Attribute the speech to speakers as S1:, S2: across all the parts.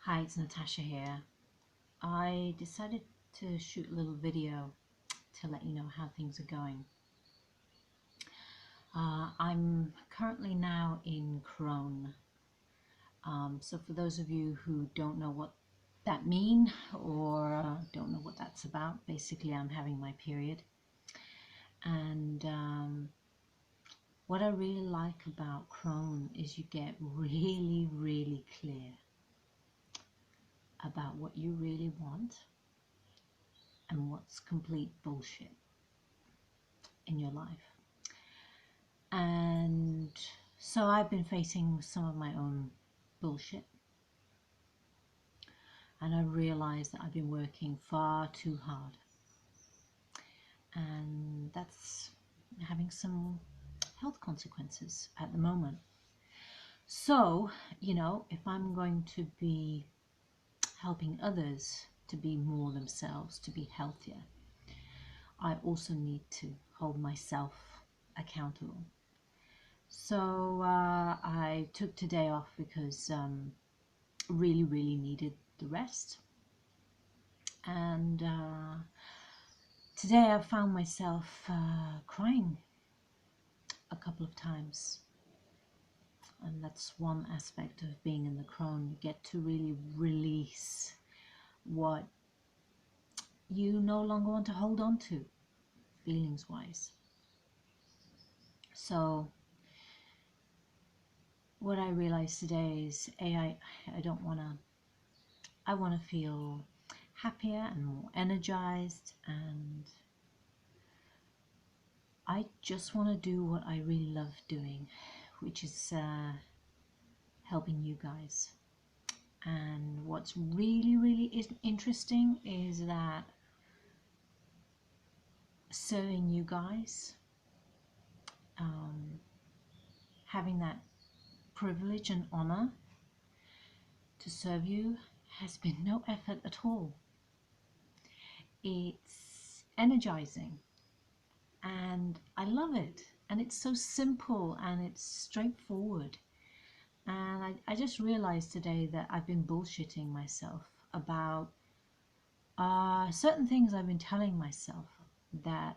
S1: Hi, it's Natasha here. I decided to shoot a little video to let you know how things are going. I'm currently now in Crone. So for those of you who don't know what that means or don't know what that's about, basically I'm having my period. And what I really like about Crone is you get really, really clear about what you really want and what's complete bullshit in your life. And so I've been facing some of my own bullshit, and I realized that I've been working far too hard, and that's having some health consequences at the moment. So, if I'm going to be helping others to be more themselves, to be healthier, I also need to hold myself accountable. So I took today off because really needed the rest. And today I found myself crying a couple of times. And that's one aspect of being in the Crone. You get to really release what you no longer want to hold on to, feelings wise. So what I realized today is I don't want to, I want to feel happier and more energized, and I just want to do what I really love doing, which is helping you guys. And what's really interesting is that serving you guys, having that privilege and honor to serve you, has been no effort at all. It's energizing and I love it, and it's so simple and it's straightforward. And I just realized today that I've been bullshitting myself about certain things I've been telling myself, that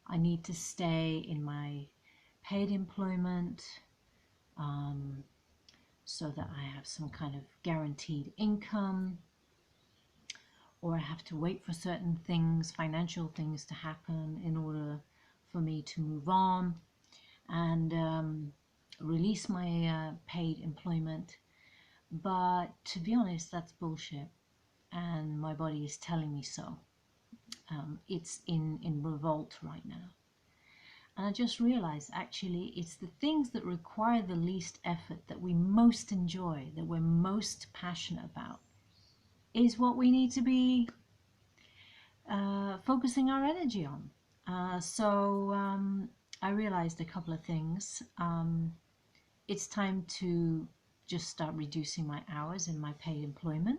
S1: I need to stay in my paid employment so that I have some kind of guaranteed income, or I have to wait for certain things, financial things, to happen in order for me to move on and release my paid employment. But to be honest, that's bullshit, and my body is telling me so. It's in revolt right now. And I just realized actually it's the things that require the least effort that we most enjoy, that we're most passionate about, is what we need to be focusing our energy on. So I realized a couple of things. It's time to just start reducing my hours in my paid employment.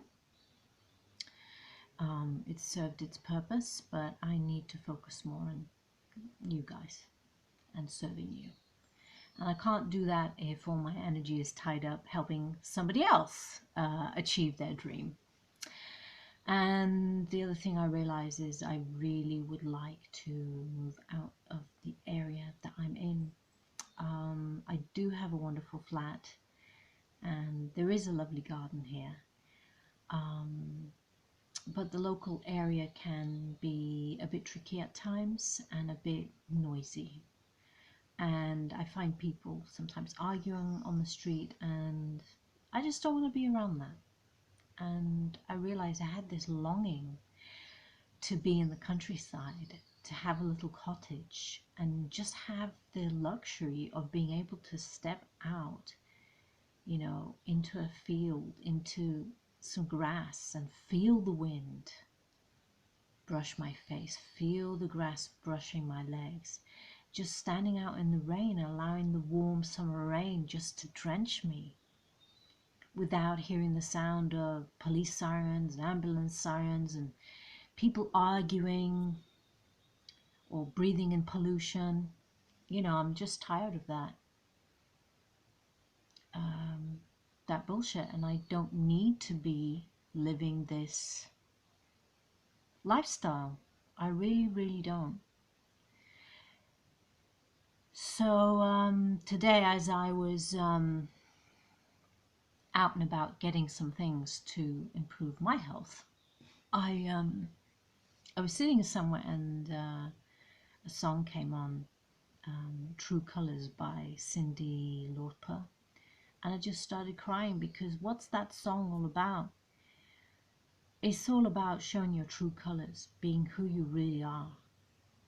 S1: It's served its purpose, but I need to focus more on you guys and serving you. And I can't do that if all my energy is tied up helping somebody else achieve their dream. And the other thing I realize is I really would like to move out of the area that I'm in. I do have a wonderful flat, and there is a lovely garden here. But the local area can be a bit tricky at times and a bit noisy. And I find people sometimes arguing on the street, and I just don't want to be around that. And I realized I had this longing to be in the countryside, to have a little cottage and just have the luxury of being able to step out, into a field, into some grass, and feel the wind brush my face, feel the grass brushing my legs, just standing out in the rain, allowing the warm summer rain just to drench me without hearing the sound of police sirens and ambulance sirens and people arguing or breathing in pollution. I'm just tired of that. that bullshit, and I don't need to be living this lifestyle. I really, really don't. So today, as I was out and about getting some things to improve my health, I was sitting somewhere and a song came on, True Colors by Cyndi Lauper, and I just started crying because what's that song all about? It's all about showing your true colors, being who you really are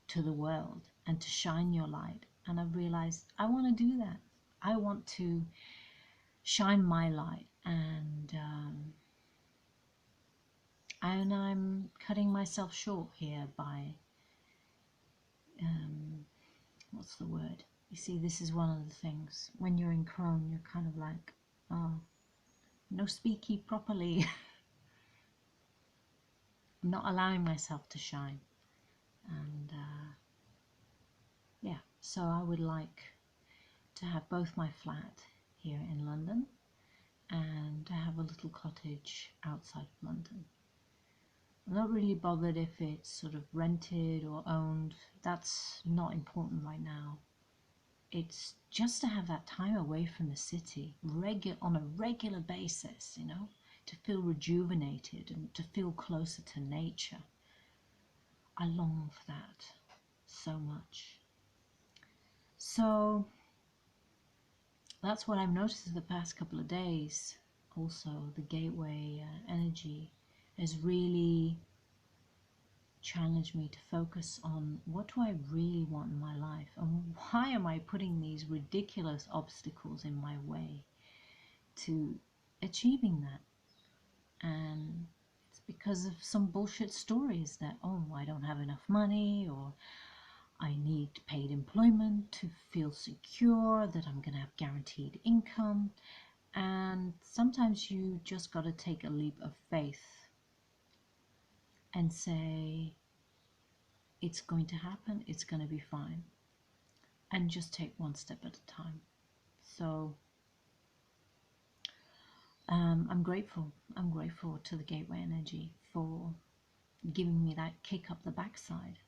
S1: to the world and to shine your light. And I've realized I want to do that. I want to shine my light, and I'm cutting myself short here by what's the word? You see, this is one of the things. When you're in crone, you're kind of like, oh, no speaky properly. I'm not allowing myself to shine. And yeah, so I would like to have both my flat here in London and to have a little cottage outside of London. I'm not really bothered if it's sort of rented or owned. That's not important right now. It's just to have that time away from the city on a regular basis, you know, to feel rejuvenated and to feel closer to nature. I long for that so much. So that's what I've noticed the past couple of days. Also, the gateway energy has really challenged me to focus on what do I really want in my life, and why am I putting these ridiculous obstacles in my way to achieving that. And it's because of some bullshit stories that, oh, I don't have enough money, or I need paid employment to feel secure, that I'm going to have guaranteed income. And sometimes you just got to take a leap of faith and say, it's going to happen, it's going to be fine. And just take one step at a time. So I'm grateful. I'm grateful to the Gateway Energy for giving me that kick up the backside.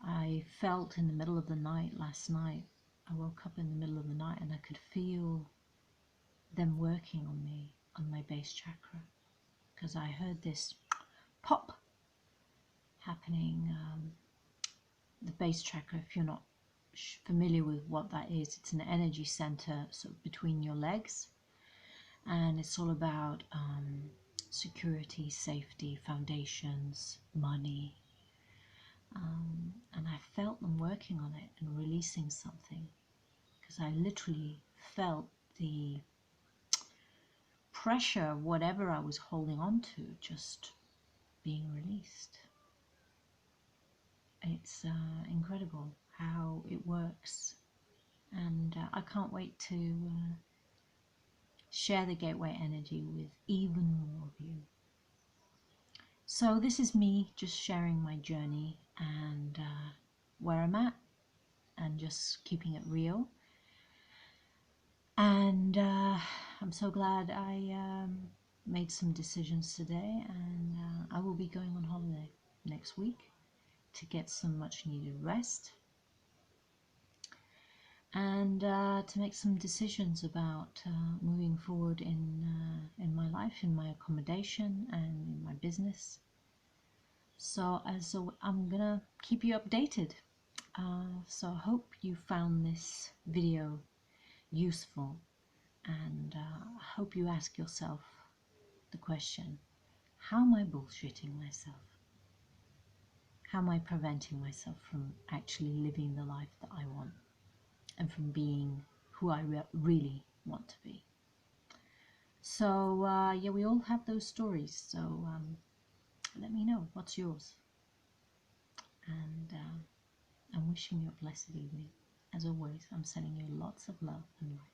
S1: I felt in the middle of the night last night, I woke up in the middle of the night and I could feel them working on me, on my base chakra, because I heard this pop happening. The base chakra, if you're not familiar with what that is, it's an energy center sort of between your legs, and it's all about security, safety, foundations, money. And I felt them working on it and releasing something, because I literally felt the pressure, whatever I was holding on to, just being released. It's incredible how it works, and I can't wait to share the Gateway energy with even more of you. So this is me just sharing my journey and where I'm at, and just keeping it real. And I'm so glad I made some decisions today, and I will be going on holiday next week to get some much needed rest, and to make some decisions about moving forward in my life, in my accommodation, and in my business. So I'm gonna keep you updated. So I hope you found this video useful, and I hope you ask yourself the question, how am I bullshitting myself? How am I preventing myself from actually living the life that I want and from being who I really want to be? So yeah, we all have those stories, so let me know what's yours. And I'm wishing you a blessed evening. As always, I'm sending you lots of love and light.